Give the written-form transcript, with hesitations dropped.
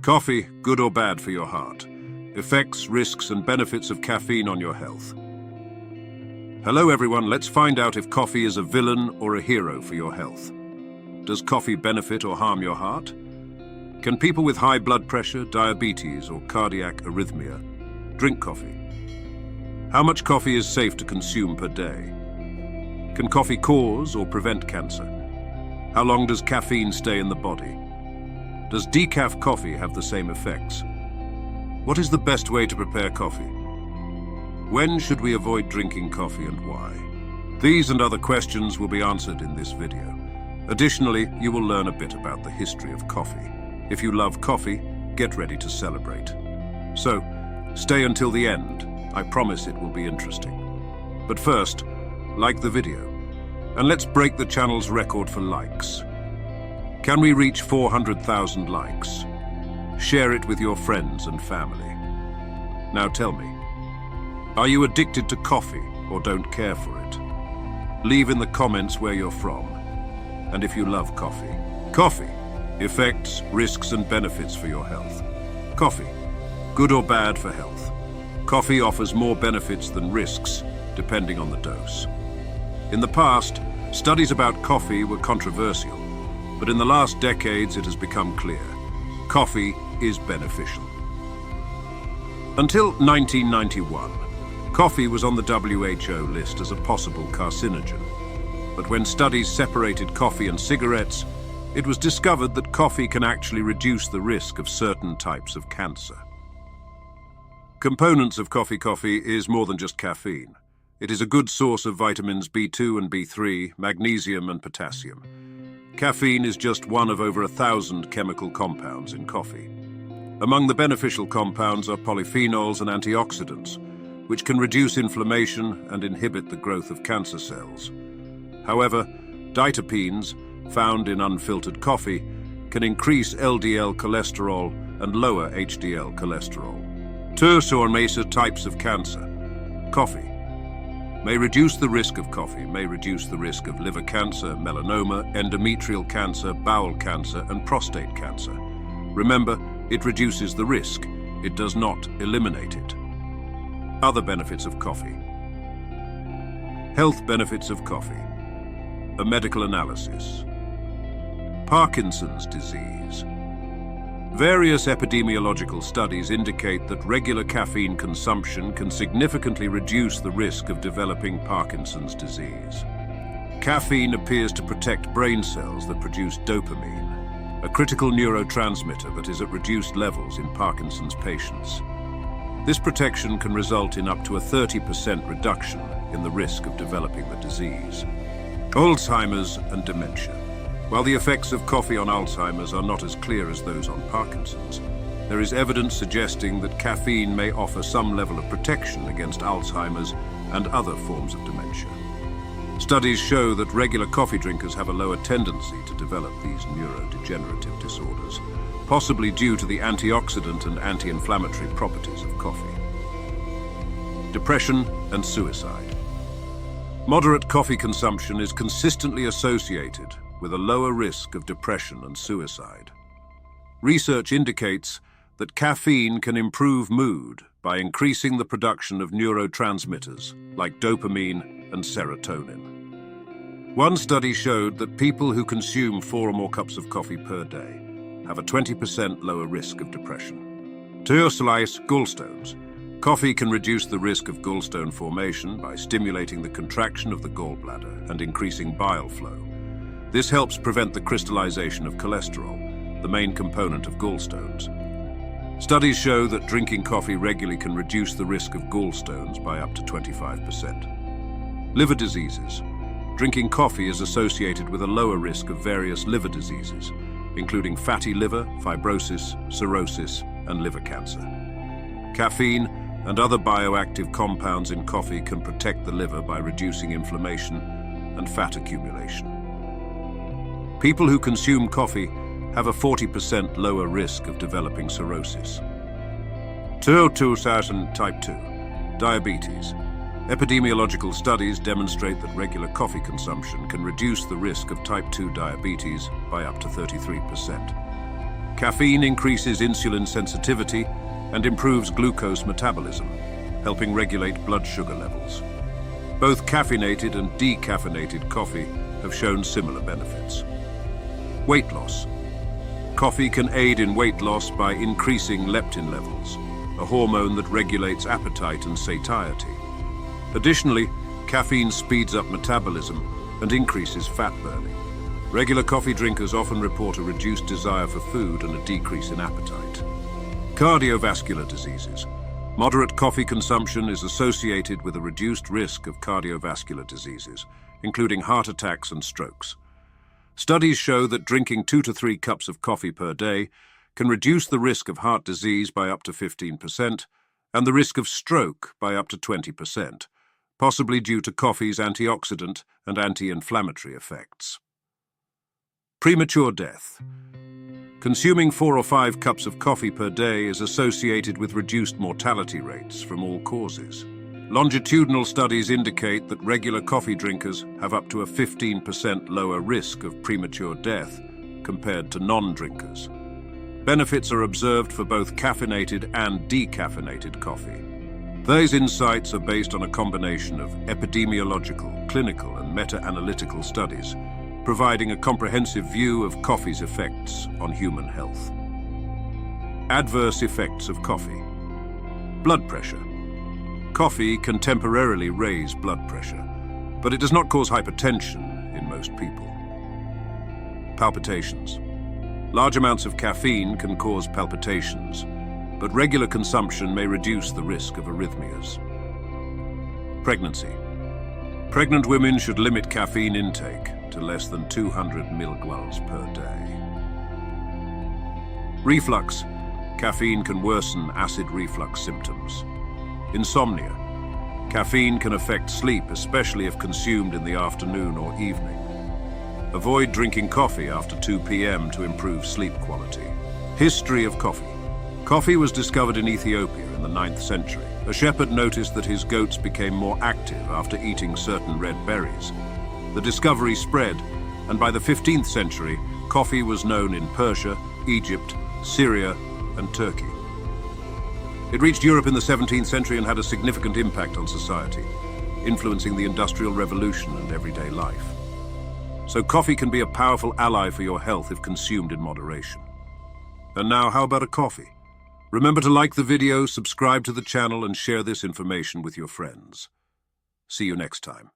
Coffee, good or bad for your heart? Effects, risks, and benefits of caffeine on your health. Hello everyone, let's find out if coffee is a villain or a hero for your health. Does coffee benefit or harm your heart? Can people with high blood pressure, diabetes, or cardiac arrhythmia drink coffee? How much coffee is safe to consume per day? Can coffee cause or prevent cancer? How long does caffeine stay in the body? Does decaf coffee have the same effects? What is the best way to prepare coffee? When should we avoid drinking coffee and why? These and other questions will be answered in this video. Additionally, you will learn a bit about the history of coffee. If you love coffee, get ready to celebrate. So, stay until the end. I promise it will be interesting. But first, like the video. And let's break the channel's record for likes. Can we reach 400,000 likes? Share it with your friends and family. Now tell me, are you addicted to coffee or don't care for it? Leave in the comments where you're from. And if you love coffee. Coffee, effects, risks, and benefits for your health. Coffee, good or bad for health. Coffee offers more benefits than risks, depending on the dose. In the past, studies about coffee were controversial, but in the last decades it has become clear. Coffee is beneficial. Until 1991, coffee was on the WHO list as a possible carcinogen. But when studies separated coffee and cigarettes, it was discovered that coffee can actually reduce the risk of certain types of cancer. Components of coffee is more than just caffeine. It is a good source of vitamins B2 and B3, magnesium and potassium. Caffeine is just one of over 1,000 chemical compounds in coffee. Among the beneficial compounds are polyphenols and antioxidants, which can reduce inflammation and inhibit the growth of cancer cells. However, diterpenes, found in unfiltered coffee, can increase LDL cholesterol and lower HDL cholesterol. Two types of cancer. Coffee may reduce the risk of liver cancer, melanoma, endometrial cancer, bowel cancer, and prostate cancer. Remember, it reduces the risk. It does not eliminate it. Other benefits of coffee. Health benefits of coffee. A medical analysis. Parkinson's disease. Various epidemiological studies indicate that regular caffeine consumption can significantly reduce the risk of developing Parkinson's disease. Caffeine appears to protect brain cells that produce dopamine, a critical neurotransmitter that is at reduced levels in Parkinson's patients. This protection can result in up to a 30% reduction in the risk of developing the disease. Alzheimer's and dementia. While the effects of coffee on Alzheimer's are not as clear as those on Parkinson's, there is evidence suggesting that caffeine may offer some level of protection against Alzheimer's and other forms of dementia. Studies show that regular coffee drinkers have a lower tendency to develop these neurodegenerative disorders, possibly due to the antioxidant and anti-inflammatory properties of coffee. Depression and suicide. Moderate coffee consumption is consistently associated with a lower risk of depression and suicide. Research indicates that caffeine can improve mood by increasing the production of neurotransmitters like dopamine and serotonin. One study showed that people who consume 4 or more cups of coffee per day have a 20% lower risk of depression. Gallstones. Coffee can reduce the risk of gallstone formation by stimulating the contraction of the gallbladder and increasing bile flow. This helps prevent the crystallization of cholesterol, the main component of gallstones. Studies show that drinking coffee regularly can reduce the risk of gallstones by up to 25%. Liver diseases. Drinking coffee is associated with a lower risk of various liver diseases, including fatty liver, fibrosis, cirrhosis, and liver cancer. Caffeine and other bioactive compounds in coffee can protect the liver by reducing inflammation and fat accumulation. People who consume coffee have a 40% lower risk of developing cirrhosis. Type 2. Diabetes. Epidemiological studies demonstrate that regular coffee consumption can reduce the risk of type 2 diabetes by up to 33%. Caffeine increases insulin sensitivity and improves glucose metabolism, helping regulate blood sugar levels. Both caffeinated and decaffeinated coffee have shown similar benefits. Weight loss. Coffee can aid in weight loss by increasing leptin levels, a hormone that regulates appetite and satiety. Additionally, caffeine speeds up metabolism and increases fat burning. Regular coffee drinkers often report a reduced desire for food and a decrease in appetite. Cardiovascular diseases. Moderate coffee consumption is associated with a reduced risk of cardiovascular diseases, including heart attacks and strokes. Studies show that drinking 2 to 3 cups of coffee per day can reduce the risk of heart disease by up to 15% and the risk of stroke by up to 20%, possibly due to coffee's antioxidant and anti-inflammatory effects. Premature death. Consuming 4 or 5 cups of coffee per day is associated with reduced mortality rates from all causes. Longitudinal studies indicate that regular coffee drinkers have up to a 15% lower risk of premature death compared to non-drinkers. Benefits are observed for both caffeinated and decaffeinated coffee. These insights are based on a combination of epidemiological, clinical, and meta-analytical studies, providing a comprehensive view of coffee's effects on human health. Adverse effects of coffee. Blood pressure. Coffee can temporarily raise blood pressure, but it does not cause hypertension in most people. Palpitations. Large amounts of caffeine can cause palpitations, but regular consumption may reduce the risk of arrhythmias. Pregnancy. Pregnant women should limit caffeine intake to less than 200 milligrams per day. Reflux. Caffeine can worsen acid reflux symptoms. Insomnia. Caffeine can affect sleep, especially if consumed in the afternoon or evening. Avoid drinking coffee after 2 p.m. to improve sleep quality. History of coffee. Coffee was discovered in Ethiopia in the 9th century. A shepherd noticed that his goats became more active after eating certain red berries. The discovery spread, and by the 15th century, coffee was known in Persia, Egypt, Syria, and Turkey. It reached Europe in the 17th century and had a significant impact on society, influencing the Industrial Revolution and everyday life. So coffee can be a powerful ally for your health if consumed in moderation. And now, how about a coffee? Remember to like the video, subscribe to the channel, and share this information with your friends. See you next time.